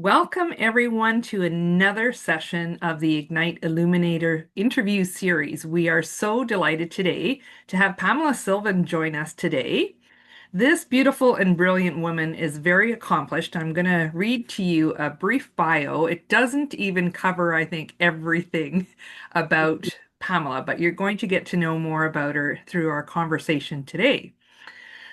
Welcome, everyone, to another session of the Ignite Illuminator interview series. We are so delighted today to have Pamela Sylvan join us today. This beautiful and brilliant woman is very accomplished. I'm going to read to you a brief bio. It doesn't even cover, I think, everything about Pamela, but you're going to get to know more about her through our conversation today.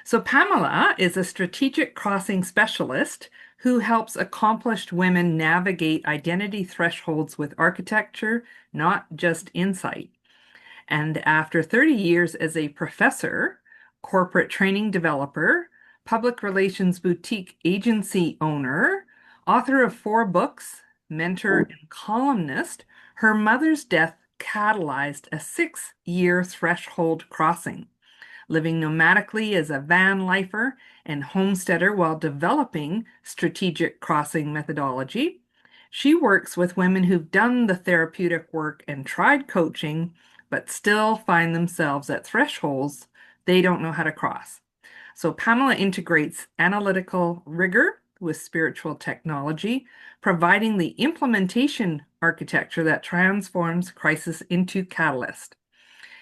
So, Pamela is a strategic crossing specialist who helps accomplished women navigate identity thresholds with architecture, not just insight. And after 30 years as a professor, corporate training developer, public relations boutique agency owner, author of 4 books, mentor, and columnist, her mother's death catalyzed a 6-year threshold crossing. Living nomadically as a van lifer and homesteader while developing strategic crossing methodology. She works with women who've done the therapeutic work and tried coaching, but still find themselves at thresholds they don't know how to cross. So Pamela integrates analytical rigor with spiritual technology, providing the implementation architecture that transforms crisis into catalyst.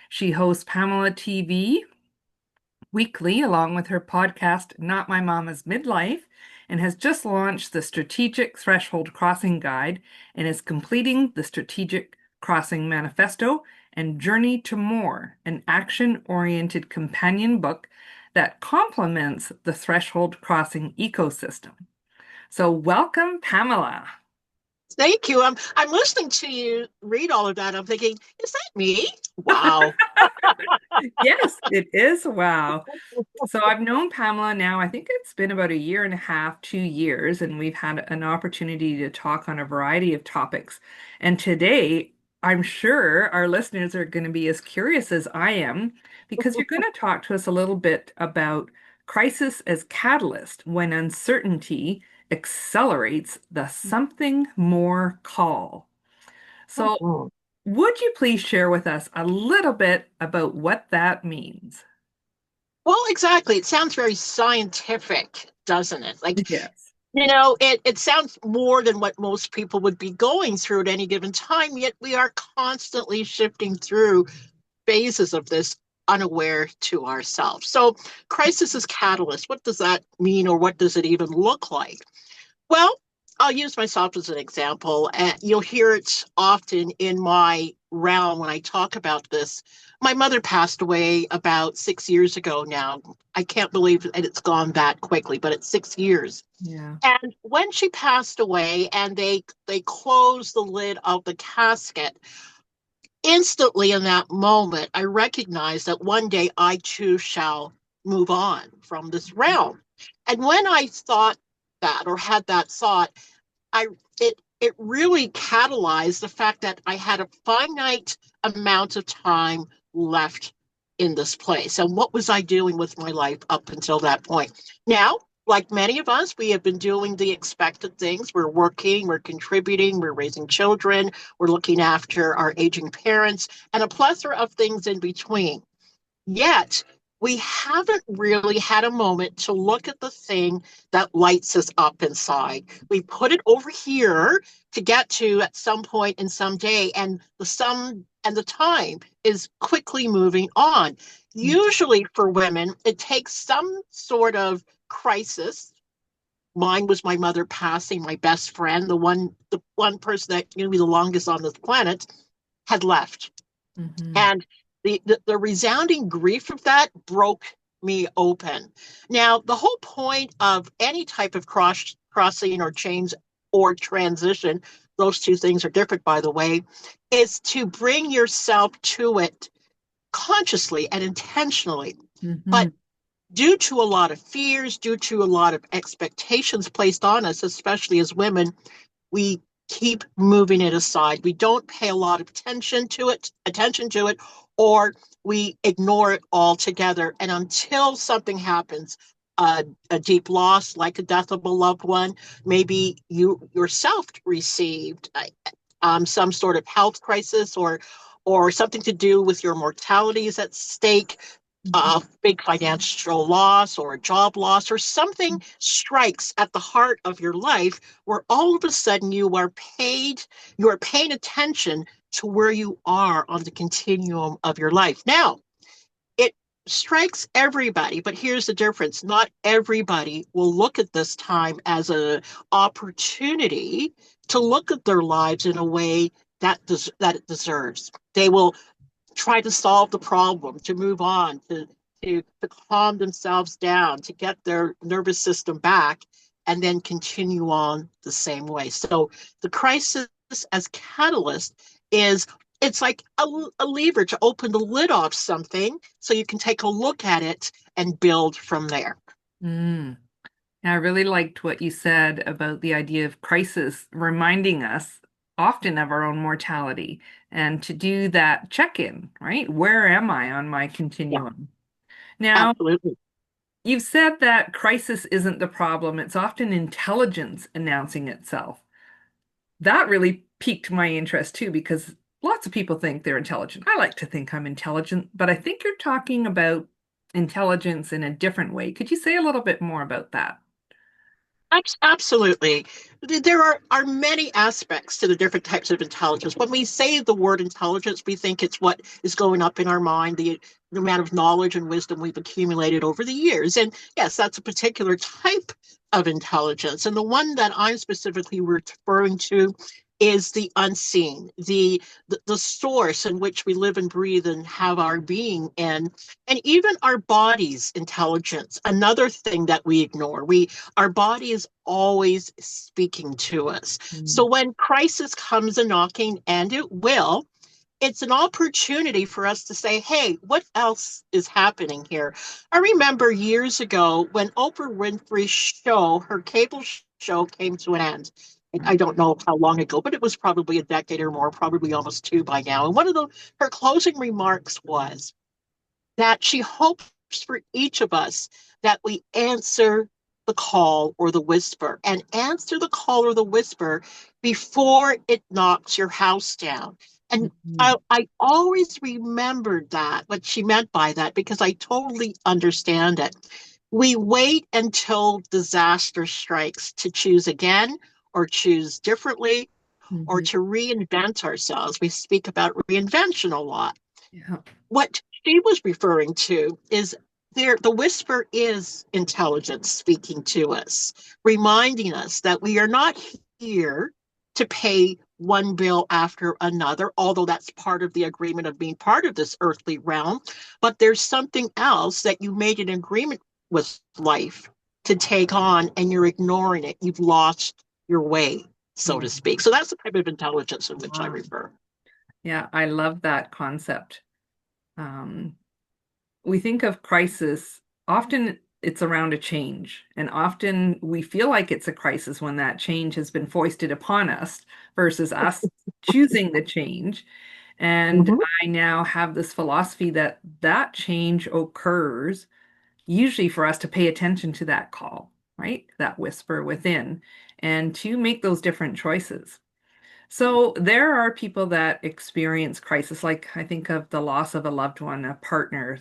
She hosts Pamela TV weekly, along with her podcast, Not My Mama's Midlife, and has just launched the Strategic Threshold Crossing Guide and is completing the Strategic Crossing Manifesto and Journey to More, an action-oriented companion book that complements the threshold crossing ecosystem. So welcome, Pamela. Thank you. I'm listening to you read all of that. I'm thinking, is that me? Wow. Yes, it is. Wow. So I've known Pamela now, I think it's been about a year and a half, 2 years, and we've had an opportunity to talk on a variety of topics. And today, I'm sure our listeners are going to be as curious as I am because you're going to talk to us a little bit about crisis as catalyst when uncertainty accelerates the something more call. So, Mhm. would you please share with us a little bit about what that means? Well, exactly. It sounds very scientific, doesn't it? Yes. It sounds more than what most people would be going through at any given time, yet we are constantly shifting through phases of this unaware to ourselves. So, crisis is catalyst. What does that mean, or what does it even look like? Well, I'll use myself as an example. And you'll hear it often in my realm when I talk about this. My mother passed away about 6 years ago now. I can't believe that it's gone that quickly, but it's 6 years. Yeah. And when she passed away and they closed the lid of the casket, instantly in that moment, I recognized that one day I too shall move on from this realm. And when I thought that or had that thought, I it really catalyzed the fact that I had a finite amount of time left in this place. And what was I doing with my life up until that point? Now, like many of us, we have been doing the expected things. We're working, we're contributing, we're raising children, we're looking after our aging parents, and a plethora of things in between. Yet, we haven't really had a moment to look at the thing that lights us up inside. We put it over here to get to at some point in some day, and the sum and the time is quickly moving on. Usually, for women, it takes some sort of crisis. Mine was my mother passing, my best friend, the one person that knew me the longest on this planet, had left. Hmm. And the resounding grief of that broke me open. Now, the whole point of any type of crossing or change or transition, those two things are different, by the way, is to bring yourself to it consciously and intentionally. Hmm. But due to a lot of fears, due to a lot of expectations placed on us, especially as women, we keep moving it aside. We don't pay a lot of attention to it, or we ignore it altogether. And until something happens, a deep loss, like a death of a loved one, maybe you yourself received some sort of health crisis, or something to do with your mortality is at stake. Mhm. a big financial loss or a job loss or something strikes at the heart of your life where all of a sudden you are paying attention to where you are on the continuum of your life. Now, it strikes everybody, but here's the difference. Not everybody will look at this time as an opportunity to look at their lives in a way that it deserves. They will try to solve the problem, to move on, to calm themselves down, to get their nervous system back, and then continue on the same way. So the crisis as catalyst is it's like a lever to open the lid off something so you can take a look at it and build from there. Mm. I really liked what you said about the idea of crisis reminding us often of our own mortality and to do that check-in, right? Where am I on my Yeah, continuum? Now, absolutely. you've said that crisis isn't the problem, it's often intelligence announcing itself. That really piqued my interest too, because lots of people think they're intelligent. I like to think I'm intelligent, but I think you're talking about intelligence in a different way. Could you say a little bit more about that? Absolutely. There are many aspects to the different types of intelligence. When we say the word intelligence, we think it's what is going up in our mind, the amount of knowledge and wisdom we've accumulated over the years. And yes, that's a particular type of intelligence. And the one that I'm specifically referring to is the unseen, the source in which we live and breathe and have our being in, and even our body's intelligence. Another thing that we ignore. We Our body is always speaking to us. So Mm. when crisis comes a knocking, and it will, it's an opportunity for us to say, hey, what else is happening here? I remember years ago when Oprah Winfrey's show, her cable show, came to an end. I don't know how long ago, but it was probably a decade or more, probably almost two by now. And one of her closing remarks was that she hopes for each of us that we answer the call or the whisper and answer the call or the whisper before it knocks your house down. And Mhm. I always remembered that, what she meant by that, because I totally understand it. We wait until disaster strikes to choose again or choose differently or Mhm. to reinvent ourselves. We speak about reinvention a lot. Yeah. What she was referring to is the whisper is intelligence speaking to us, reminding us that we are not here to pay one bill after another, although that's part of the agreement of being part of this earthly realm. But there's something else that you made an agreement with life to take on, and you're ignoring it. You've lost your way, so to Mhm. speak. So that's the type of intelligence in which I Wow. refer. Yeah, I love that concept. Um, we think of crisis, often it's around a change, and often we feel like it's a crisis when that change has been foisted upon us versus us choosing the change. And Mhm. I now have this philosophy that that change occurs usually for us to pay attention to that call, right? That whisper within, and to make those different choices. So there are people that experience crisis, like I think of the loss of a loved one, a partner.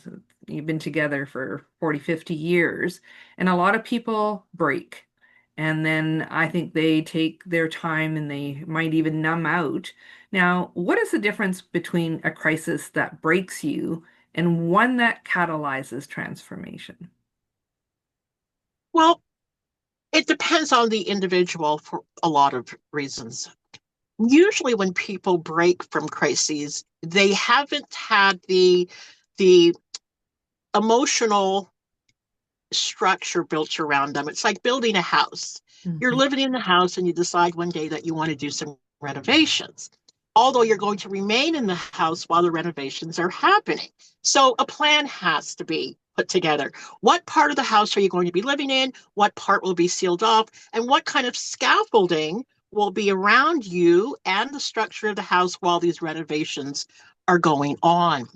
You've been together for 40, 50 years, and a lot of people break. And then I think they take their time and they might even numb out. Now, what is the difference between a crisis that breaks you and one that catalyzes transformation? Well, it depends on the individual for a lot of reasons. Usually when people break from crises, they haven't had the emotional structure built around them. It's like building a house. You're Mhm. living in the house and you decide one day that you want to do some renovations. Although you're going to remain in the house while the renovations are happening. So a plan has to be put together. What part of the house are you going to be living in? What part will be sealed off? And what kind of scaffolding will be around you and the structure of the house while these renovations are going on?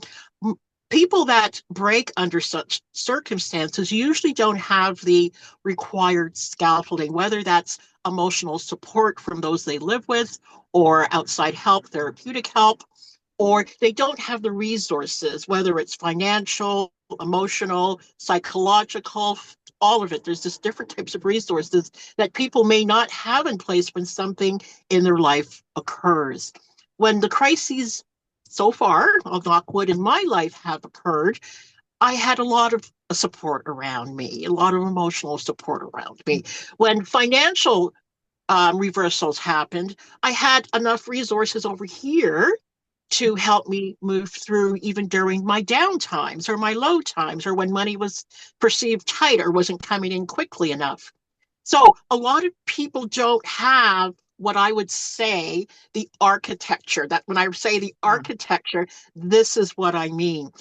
People that break under such circumstances usually don't have the required scaffolding, whether that's emotional support from those they live with or outside help, therapeutic help. or they don't have the resources, whether it's financial, emotional, psychological, all of it. There's just different types of resources that people may not have in place when something in their life occurs. When the crises so far, I'll knock wood, in my life have occurred, I had a lot of support around me, a lot of emotional support around me. When financial reversals happened, I had enough resources over here to help me move through even during my down times or my low times or when money was perceived tight or wasn't coming in quickly enough. So a lot of people don't have what I would say the architecture. That when I say the architecture, this is what I mean.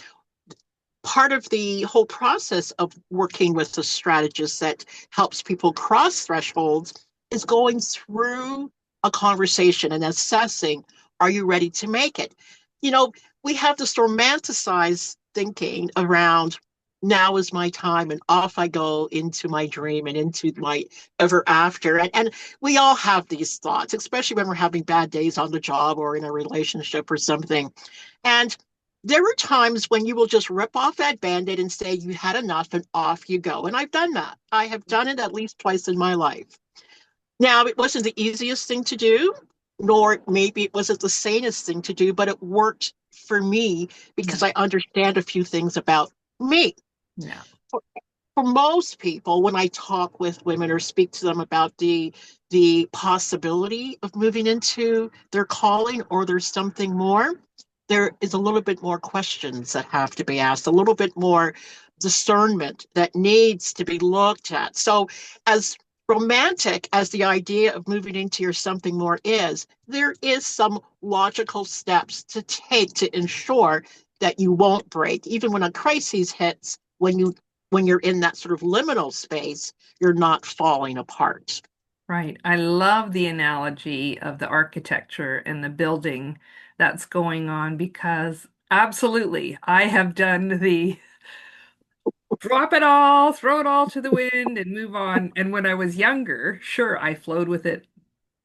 Part of the whole process of working with a strategist that helps people cross thresholds is going through a conversation and assessing, are you ready to make it? You know, we have this romanticized thinking around now is my time and off I go into my dream and into my ever after. And we all have these thoughts, especially when we're having bad days on the job or in a relationship or something. And there are times when you will just rip off that band-aid and say you had enough and off you go. And I've done that. I have done it at least twice in my life. Now, it wasn't the easiest thing to do, nor maybe it wasn't the sanest thing to do, but it worked for me Yeah. because I understand a few things about me. Yeah. For, for most people, when I talk with women or speak to them about the possibility of moving into their calling or there's something more, there is a little bit more questions that have to be asked, a little bit more discernment that needs to be looked at. So, as romantic as the idea of moving into your something more is, there is some logical steps to take to ensure that you won't break, even when a crisis hits, when you're in that sort of liminal space, you're not falling apart. Right. I love the analogy of the architecture and the building that's going on because absolutely, I have done the drop it all, throw it all to the wind and move on. And when I was younger, sure, I flowed with it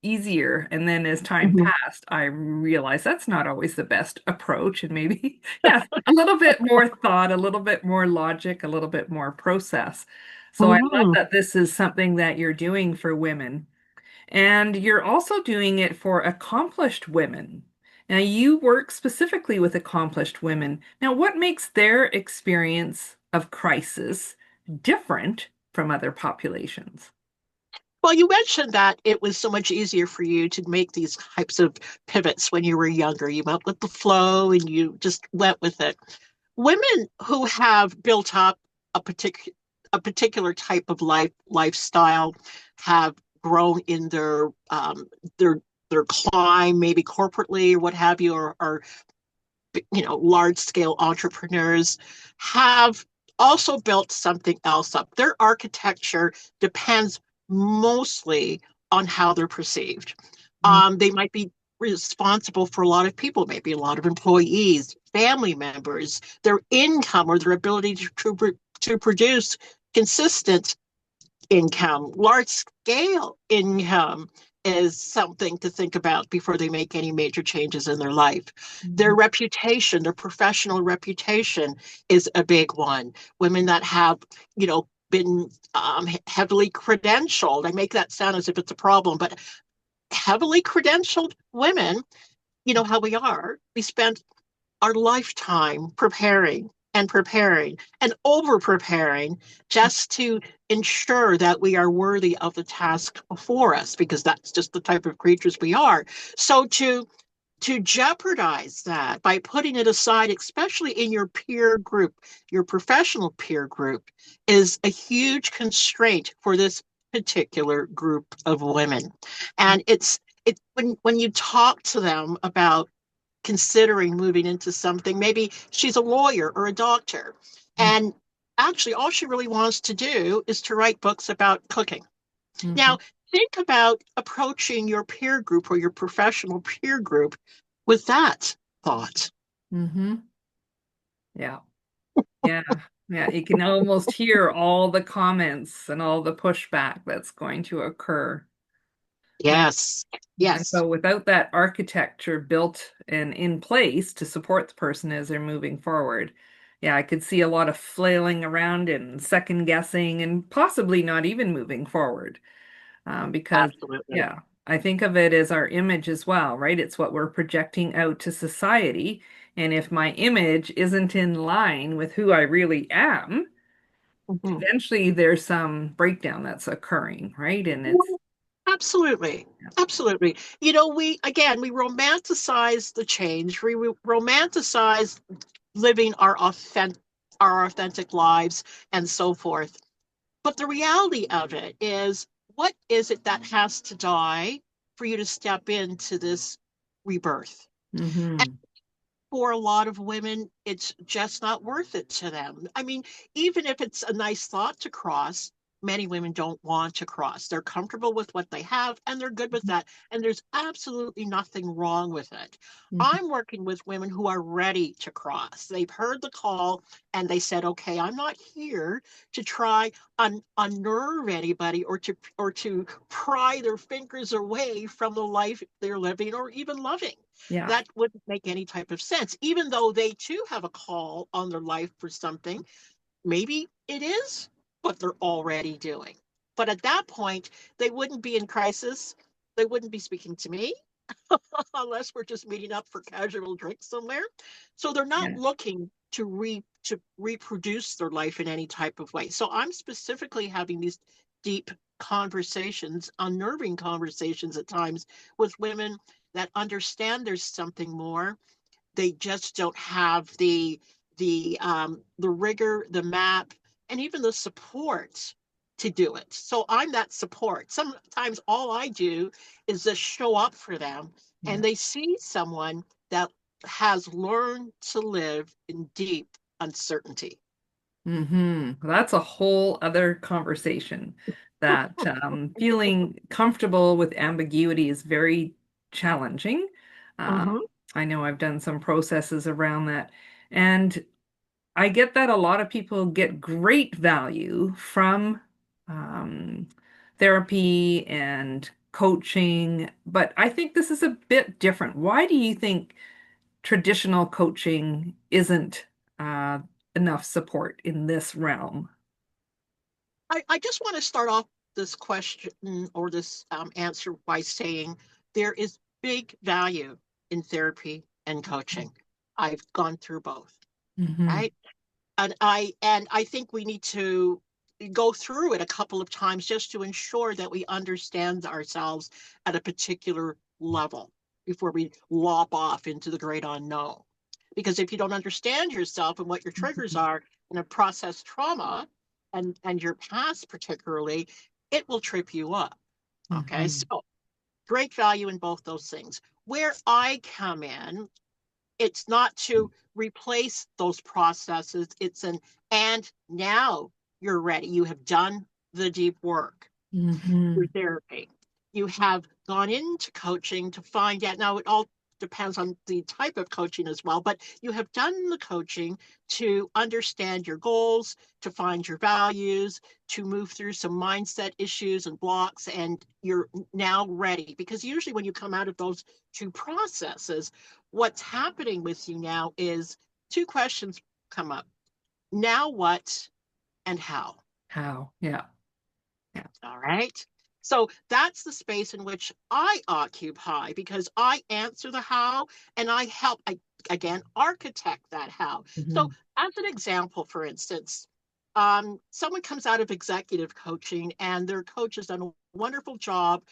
easier. And then as time Mhm. passed, I realized that's not always the best approach. And maybe, yes, a little bit more thought, a little bit more logic, a little bit more process. So I love Mhm. that this is something that you're doing for women. And you're also doing it for accomplished women. Now, you work specifically with accomplished women. Now, what makes their experience of crisis different from other populations? Well, you mentioned that it was so much easier for you to make these types of pivots when you were younger. You went with the flow and you just went with it. Women who have built up a particular type of lifestyle have grown in their their climb, maybe corporately or what have you, or large scale entrepreneurs have also built something else up. Their architecture depends mostly on how they're perceived. Mm, They might be responsible for a lot of people, maybe a lot of employees, family members, their income or their ability to produce consistent income, large scale income is something to think about before they make any major changes in their life. Their mhm. reputation, their professional reputation is a big one. Women that have, been heavily credentialed. I make that sound as if it's a problem, but heavily credentialed women, you know how we are. We spend our lifetime preparing and preparing and over preparing just to ensure that we are worthy of the task before us because that's just the type of creatures we are. So to jeopardize that by putting it aside, especially in your peer group, your professional peer group, is a huge constraint for this particular group of women. And it's when you talk to them about considering moving into something. Maybe she's a lawyer or a doctor. And actually, all she really wants to do is to write books about cooking. Mhm. Now, think about approaching your peer group or your professional peer group with that thought. Mhm. Yeah. Yeah. Yeah. You can almost hear all the comments and all the pushback that's going to occur. Yes. And Yes. so without that architecture built and in place to support the person as they're moving forward, yeah, I could see a lot of flailing around and second guessing and possibly not even moving forward. Because, Absolutely. yeah, I think of it as our image as well, right? It's what we're projecting out to society. And if my image isn't in line with who I really am, Mhm. eventually there's some breakdown that's occurring, right? And it's, Absolutely. Absolutely. We romanticize the change. We romanticize living our authentic lives and so forth. But the reality of it is, what is it that has to die for you to step into this rebirth? mm-hmm, For a lot of women, it's just not worth it to them. I mean, even if it's a nice thought to cross, many women don't want to cross. They're comfortable with what they have and they're good with that. And there's absolutely nothing wrong with it. mm-hmm, I'm working with women who are ready to cross. They've heard the call and they said, okay, I'm not here to try unnerve anybody or to pry their fingers away from the life they're living or even loving. yeah, That wouldn't make any type of sense, even though they too have a call on their life for something. Maybe it is what they're already doing. But at that point, they wouldn't be in crisis. They wouldn't be speaking to me unless we're just meeting up for casual drinks somewhere. So they're not yeah, looking to reproduce their life in any type of way. So I'm specifically having these deep conversations, unnerving conversations at times with women that understand there's something more. They just don't have the rigor, the map, and even the support to do it. So I'm that support. Sometimes all I do is just show up for them, yeah. and they see someone that has learned to live in deep uncertainty. That's a whole other conversation. That feeling comfortable with ambiguity is very challenging. Um, Mm-hmm. I know I've done some processes around that. And I get that a lot of people get great value from um, therapy and coaching, but I think this is a bit different. Why do you think traditional coaching isn't uh, enough support in this realm? I just want to start off this question or this answer by saying there is big value in therapy and coaching. I've gone through both, Hmm. right? And I think we need to go through it a couple of times just to ensure that we understand ourselves at a particular level before we lop off into the great unknown. Because if you don't understand yourself and what your triggers are in a processed trauma and your past particularly, it will trip you up. Okay, Hmm. so great value in both those things. Where I come in, it's not to replace those processes. It's an and now you're ready. You have done the deep work through Hmm. therapy. You have gone into coaching to find out. Now, it all depends on the type of coaching as well, but you have done the coaching to understand your goals, to find your values, to move through some mindset issues and blocks, and you're now ready. Because usually, when you come out of those two processes, what's happening with you now is two questions come up: now what and how? How? Yeah. Yeah. All right. So that's the space in which I occupy because I answer the how and I help, again, architect that how. So, Hmm. as an example, for instance, someone comes out of executive coaching and their coach has done a wonderful job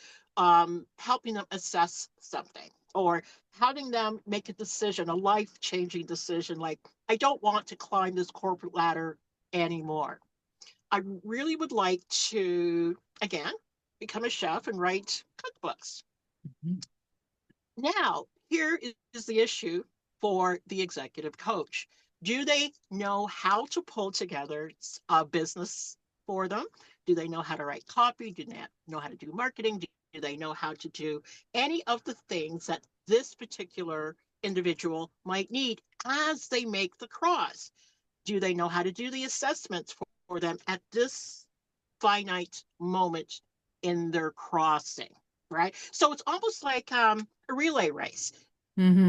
helping them assess something or having them make a decision, a life changing decision like, I don't want to climb this corporate ladder anymore. I really would like to, again, become a chef and write cookbooks. Now, here is the issue for the executive coach. Do they know how to pull together a business for them? Do they know how to write copy? Do they know how to do marketing? Do they know how to do any of the things that this particular individual might need as they make the cross? Do they know how to do the assessments for them at this finite moment in their crossing? right? So it's almost like a relay race.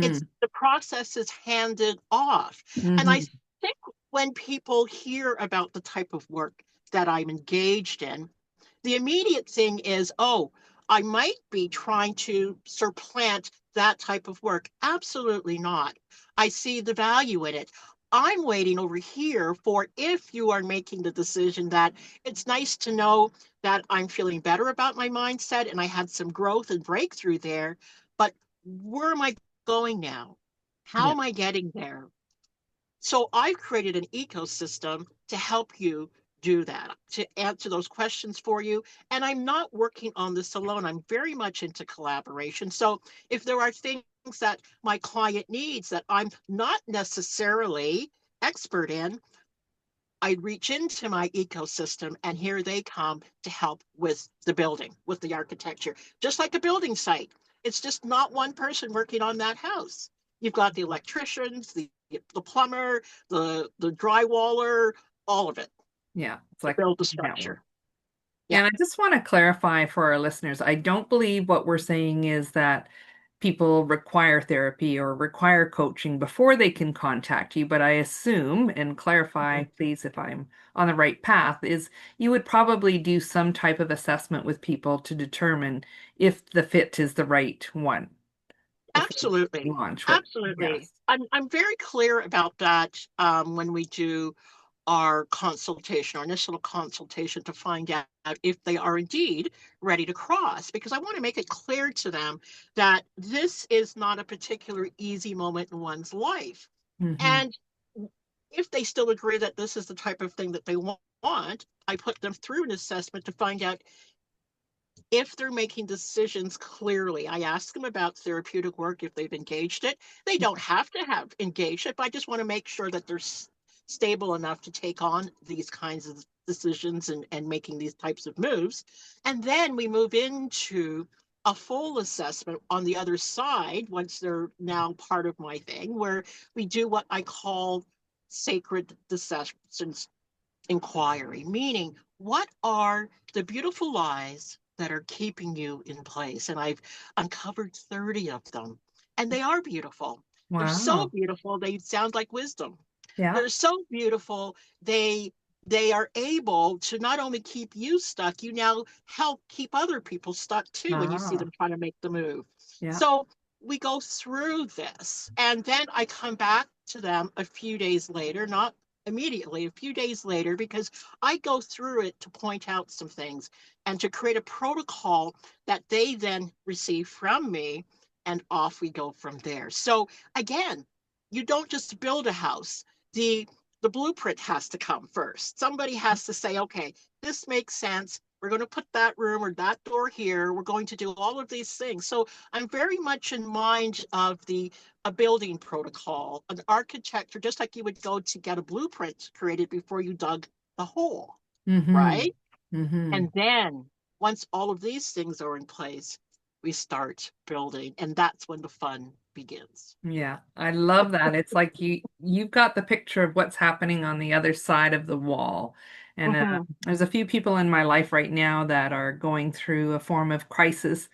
It's Mm-hmm. the process is handed off. And I Mm-hmm. think when people hear about the type of work that I'm engaged in, the immediate thing is, oh, I might be trying to supplant that type of work. Absolutely not. I see the value in it. I'm waiting over here for if you are making the decision that it's nice to know that I'm feeling better about my mindset and I had some growth and breakthrough there, but where am I going now? How Yeah. am I getting there? So I've created an ecosystem to help you do that, to answer those questions for you. And I'm not working on this alone. I'm very much into collaboration. So if there are things that my client needs that I'm not necessarily expert in, I reach into my ecosystem and here they come to help with the building, with the architecture, just like a building site. It's just not one person working on that house. You've got the electricians, the plumber, the drywaller, all of it Yeah. It's to like build the a network. structure. Yeah, And I just want to clarify for our listeners, I don't believe what we're saying is that people require therapy or require coaching before they can contact you, but I assume, and clarify, please, if I'm on the right path, is you would probably do some type of assessment with people to determine if the fit is the right one before you absolutely. launch with. Absolutely. Yes. I'm very clear about that when we do our consultation, our initial consultation to find out if they are indeed ready to cross, because I want to make it clear to them that this is not a particular easy moment in one's life. Hmm. And if they still agree that this is the type of thing that they want, I put them through an assessment to find out if they're making decisions clearly. I ask them about therapeutic work if they've engaged it. They don't have to have engaged it, but I just want to make sure that they're stable enough to take on these kinds of decisions and making these types of moves. And then we move into a full assessment on the other side once they're now part of my thing, where we do what I call sacred decisions inquiry, meaning what are the beautiful lies that are keeping you in place? And I've uncovered 30 of them, and they are beautiful. They're so Wow. beautiful, they sound like wisdom. Yeah. They're so beautiful, they are able to not only keep you stuck, you now help keep other people stuck too when you see Ah. them trying to make the move. Yeah. So we go through this, and then I come back to them a few days later, not immediately, a few days later, because I go through it to point out some things and to create a protocol that they then receive from me, and off we go from there. So again, you don't just build a house. The the blueprint has to come first. Somebody has to say, okay, this makes sense. We're going to put that room or that door here. We're going to do all of these things. So I'm very much in mind of the a building protocol, an architecture, just like you would go to get a blueprint created before you dug the hole, Mm-hmm. right? Mm-hmm. And then once all of these things are in place, we start building, and that's when the fun begins. Yeah, I love that. It's like you've got the picture of what's happening on the other side of the wall. And Mm-hmm, there's a few people in my life right now that are going through a form of crisis,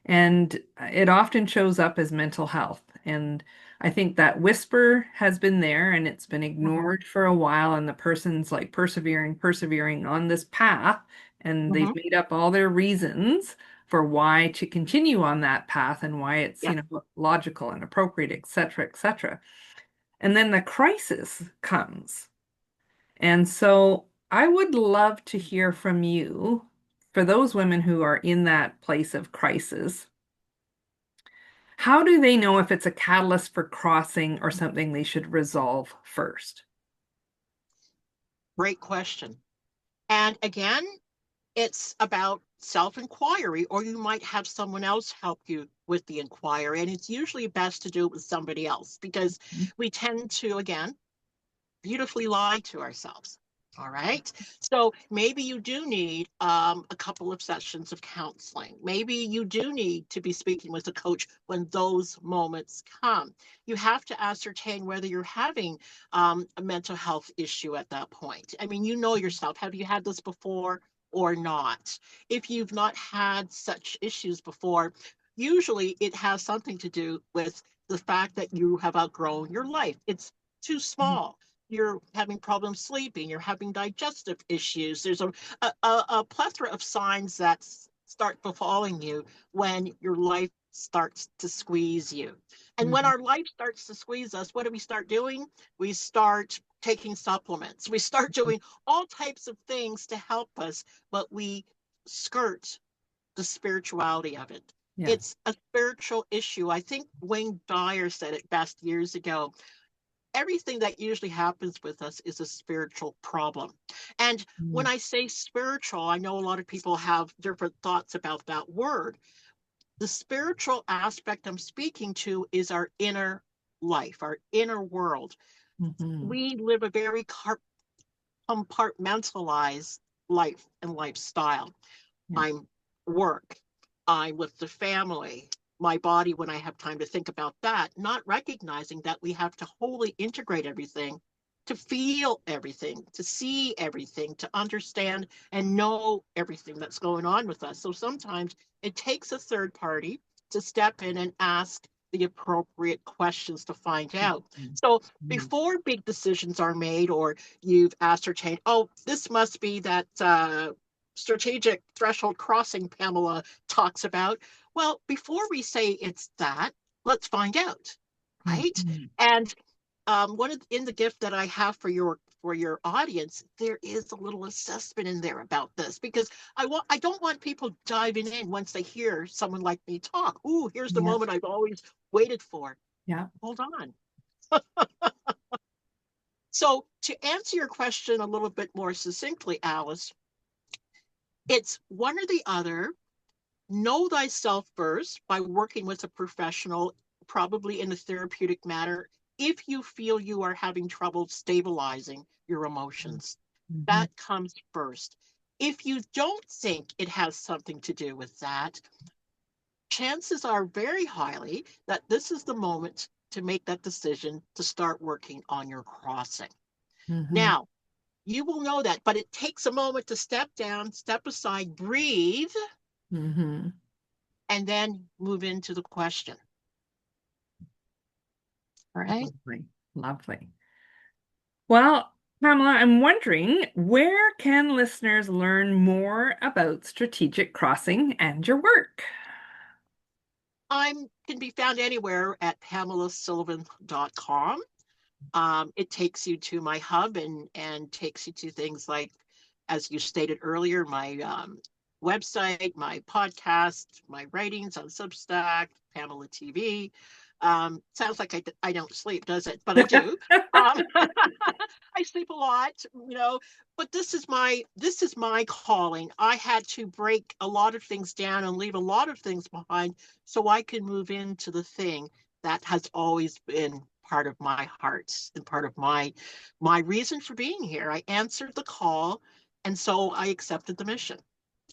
and it often shows up as mental health. And I think that whisper has been there and it's been mm-hmm, ignored for a while, and the person's like persevering on this path, and they've mm-hmm. made up all their reasons for why to continue on that path and why it's, Yeah. logical and appropriate, et cetera, et cetera. And then the crisis comes. And so I would love to hear from you for those women who are in that place of crisis. How do they know if it's a catalyst for crossing or something they should resolve first? Great question. And again, it's about self inquiry, or you might have someone else help you with the inquiry. And it's usually best to do it with somebody else because we tend to, again, beautifully lie to ourselves. All right. So maybe you do need a couple of sessions of counseling. Maybe you do need to be speaking with a coach when those moments come. You have to ascertain whether you're having a mental health issue at that point. I mean, you know yourself. Have you had this before? or not. If you've not had such issues before, usually it has something to do with the fact that you have outgrown your life. It's too small. You're having problems sleeping, you're having digestive issues. There's a plethora of signs that start befalling you when your life starts to squeeze you. And when Mhm. our life starts to squeeze us, what do we start doing? We start taking supplements. We start doing all types of things to help us, but we skirt the spirituality of it. Yeah. It's a spiritual issue. I think Wayne Dyer said it best years ago. Everything that usually happens with us is a spiritual problem. And when Mm. I say spiritual, I know a lot of people have different thoughts about that word. The spiritual aspect I'm speaking to is our inner life, our inner world. Mhm. We live a very compartmentalized life and lifestyle. Yeah. I'm work, I'm with the family, my body when I have time to think about that, not recognizing that we have to wholly integrate everything, to feel everything, to see everything, to understand and know everything that's going on with us. So sometimes it takes a third party to step in and ask the appropriate questions to find out. Mhm. So Mhm. before big decisions are made or you've ascertained, oh, this must be that strategic threshold crossing Pamela talks about. Well, before we say it's that, let's find out, right? Mhm. And one of, in the gift that I have for your audience, there is a little assessment in there about this because I don't want people diving in once they hear someone like me talk. Ooh, here's the Yeah. moment I've always waited for. Yeah. Hold on. So to answer your question a little bit more succinctly, Alice, it's one or the other. Know thyself first by working with a professional, probably in a therapeutic manner, if you feel you are having trouble stabilizing your emotions. Mhm. That comes first. If you don't think it has something to do with that, chances are very highly that this is the moment to make that decision to start working on your crossing. Mhm. Now, you will know that, but it takes a moment to step down, step aside, breathe, Mhm. and then move into the question. All right. Lovely. Lovely. Well, Pamela, I'm wondering where can listeners learn more about strategic crossing and your work? I'm can be found anywhere at PamelaSylvan.com. It takes you to my hub and takes you to things like, as you stated earlier, my website, my podcast, my writings on Substack, Pamela TV. Sounds like I don't sleep, does it? But I do. Um, I sleep a lot, but this is my calling. I had to break a lot of things down and leave a lot of things behind so I can move into the thing that has always been part of my heart and part of my reason for being here. I answered the call, and so I accepted the mission,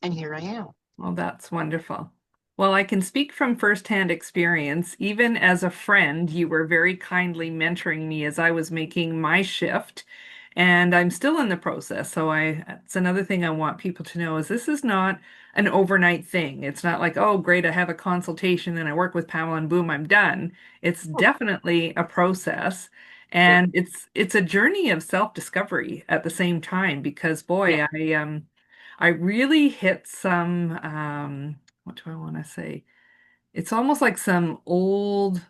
and here I am. Well, that's wonderful. Well, I can speak from firsthand experience. Even as a friend, you were very kindly mentoring me as I was making my shift, and I'm still in the process. So it's another thing I want people to know is this is not an overnight thing. It's not like, oh, great, I have a consultation and I work with Pamela and boom, I'm done. It's definitely a process. Yeah, And it's a journey of self-discovery at the same time because yeah, boy, I really hit some, what do I want to say? It's almost like some old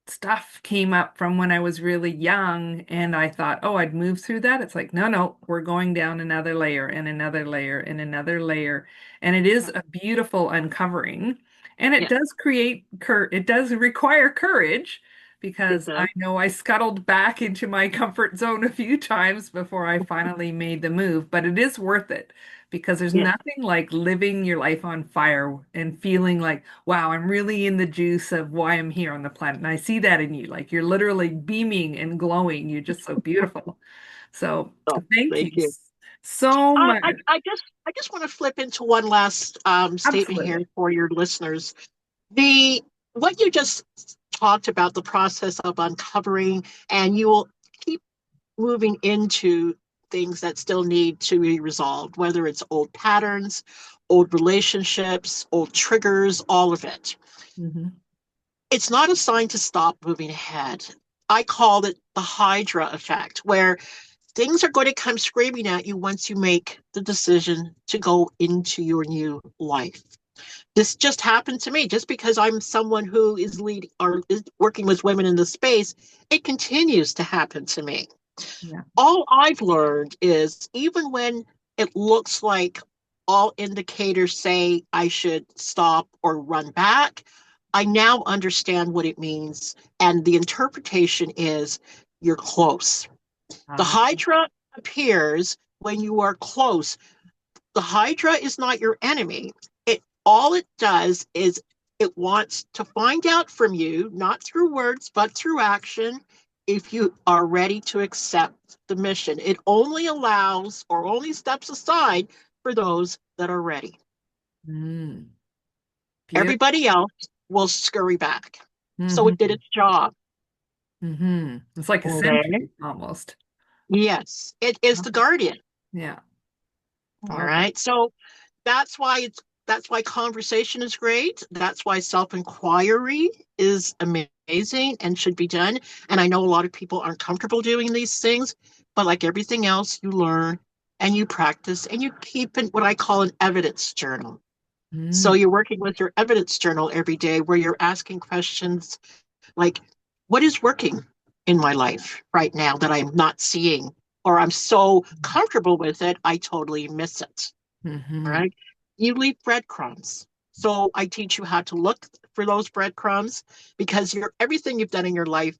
stuff came up from when I was really young, and I thought, oh, I'd move through that. It's like, no, no, we're going down another layer and another layer and another layer. And it is yeah, a beautiful uncovering. And it yeah. does it does require courage It because I does. know I scuttled back into my comfort zone a few times before I finally made the move, but it is worth it because there's Yeah. nothing like living your life on fire and feeling like, wow, I'm really in the juice of why I'm here on the planet. And I see that in you. Like you're literally beaming and glowing. You're just so beautiful. So Oh, thank you thank you. so much. I just want to flip into one last statement here Absolutely. for your listeners. The what you just talked about, the process of uncovering, and you will keep moving into things that still need to be resolved, whether it's old patterns, old relationships, old triggers, all of it. Hmm. It's not a sign to stop moving ahead. I call it the Hydra effect, where things are going to come screaming at you once you make the decision to go into your new life. This just happened to me. Just because I'm someone who is leading or is working with women in the space, it continues to happen to me. Yeah. All I've learned is even when it looks like all indicators say I should stop or run back, I now understand what it means. And the interpretation is you're close. The Ah. Hydra appears when you are close. The Hydra is not your enemy. It all it does is it wants to find out from you, not through words, but through action, if you are ready to accept the mission. It only allows or only steps aside for those that are ready. Mm. Beautiful. Everybody else will scurry back. So it did Hmm. its job. Hmm. It's like a Okay. sentry almost. Yes, it is the guardian. Yeah. All Oh. right. So that's why that's why conversation is great. That's why self-inquiry is amazing and should be done. And I know a lot of people aren't comfortable doing these things, but like everything else, you learn and you practice and you keep in what I call an evidence journal. So Mm. you're working with your evidence journal every day where you're asking questions like, what is working in my life right now that I'm not seeing? Or I'm so comfortable with it, I totally miss it. All Hmm. right. You leave breadcrumbs. So I teach you how to look for those breadcrumbs because everything you've done in your life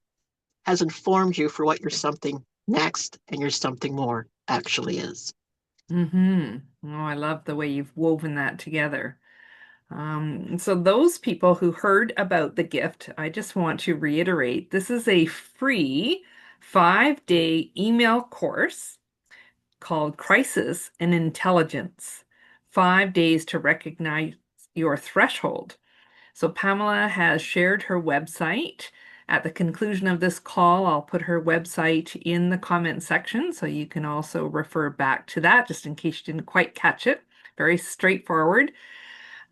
has informed you for what your something next and your something more actually is. Hmm. Oh, I love the way you've woven that together. So those people who heard about the gift, I just want to reiterate, this is a free 5-day email course called Crisis and Intelligence. 5 days to recognize your threshold. So Pamela has shared her website. At the conclusion of this call, I'll put her website in the comment section so you can also refer back to that just in case you didn't quite catch it. Very straightforward.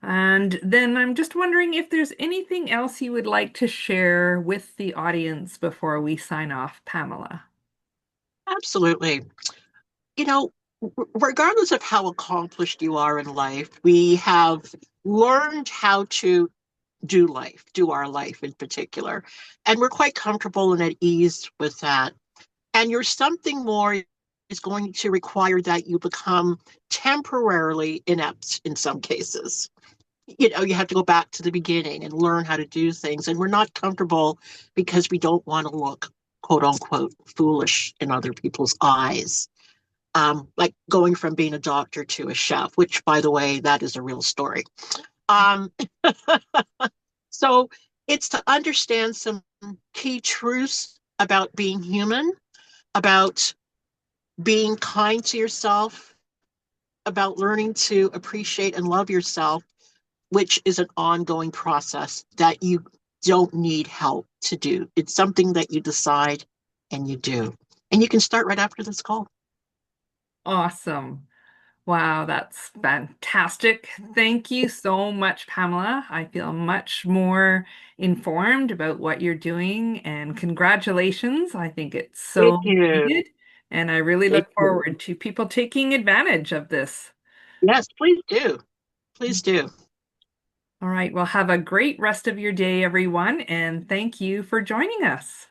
And then I'm just wondering if there's anything else you would like to share with the audience before we sign off, Pamela. Absolutely. You know, regardless of how accomplished you are in life, we have learned how to do life, do our life in particular. And we're quite comfortable and at ease with that. And your something more is going to require that you become temporarily inept in some cases. You have to go back to the beginning and learn how to do things. And we're not comfortable because we don't want to look, quote unquote, foolish in other people's eyes. Like going from being a doctor to a chef, which, by the way, that is a real story. Um, so it's to understand some key truths about being human, about being kind to yourself, about learning to appreciate and love yourself, which is an ongoing process that you don't need help to do. It's something that you decide and you do. And you can start right after this call. Awesome. Wow, that's fantastic. Thank you so much, Pamela. I feel much more informed about what you're doing, and congratulations. I think it's Thank so you. needed, and I really Thank look you. forward to people taking advantage of this. Yes, please do. Please do. All right, well, have a great rest of your day, everyone, and thank you for joining us.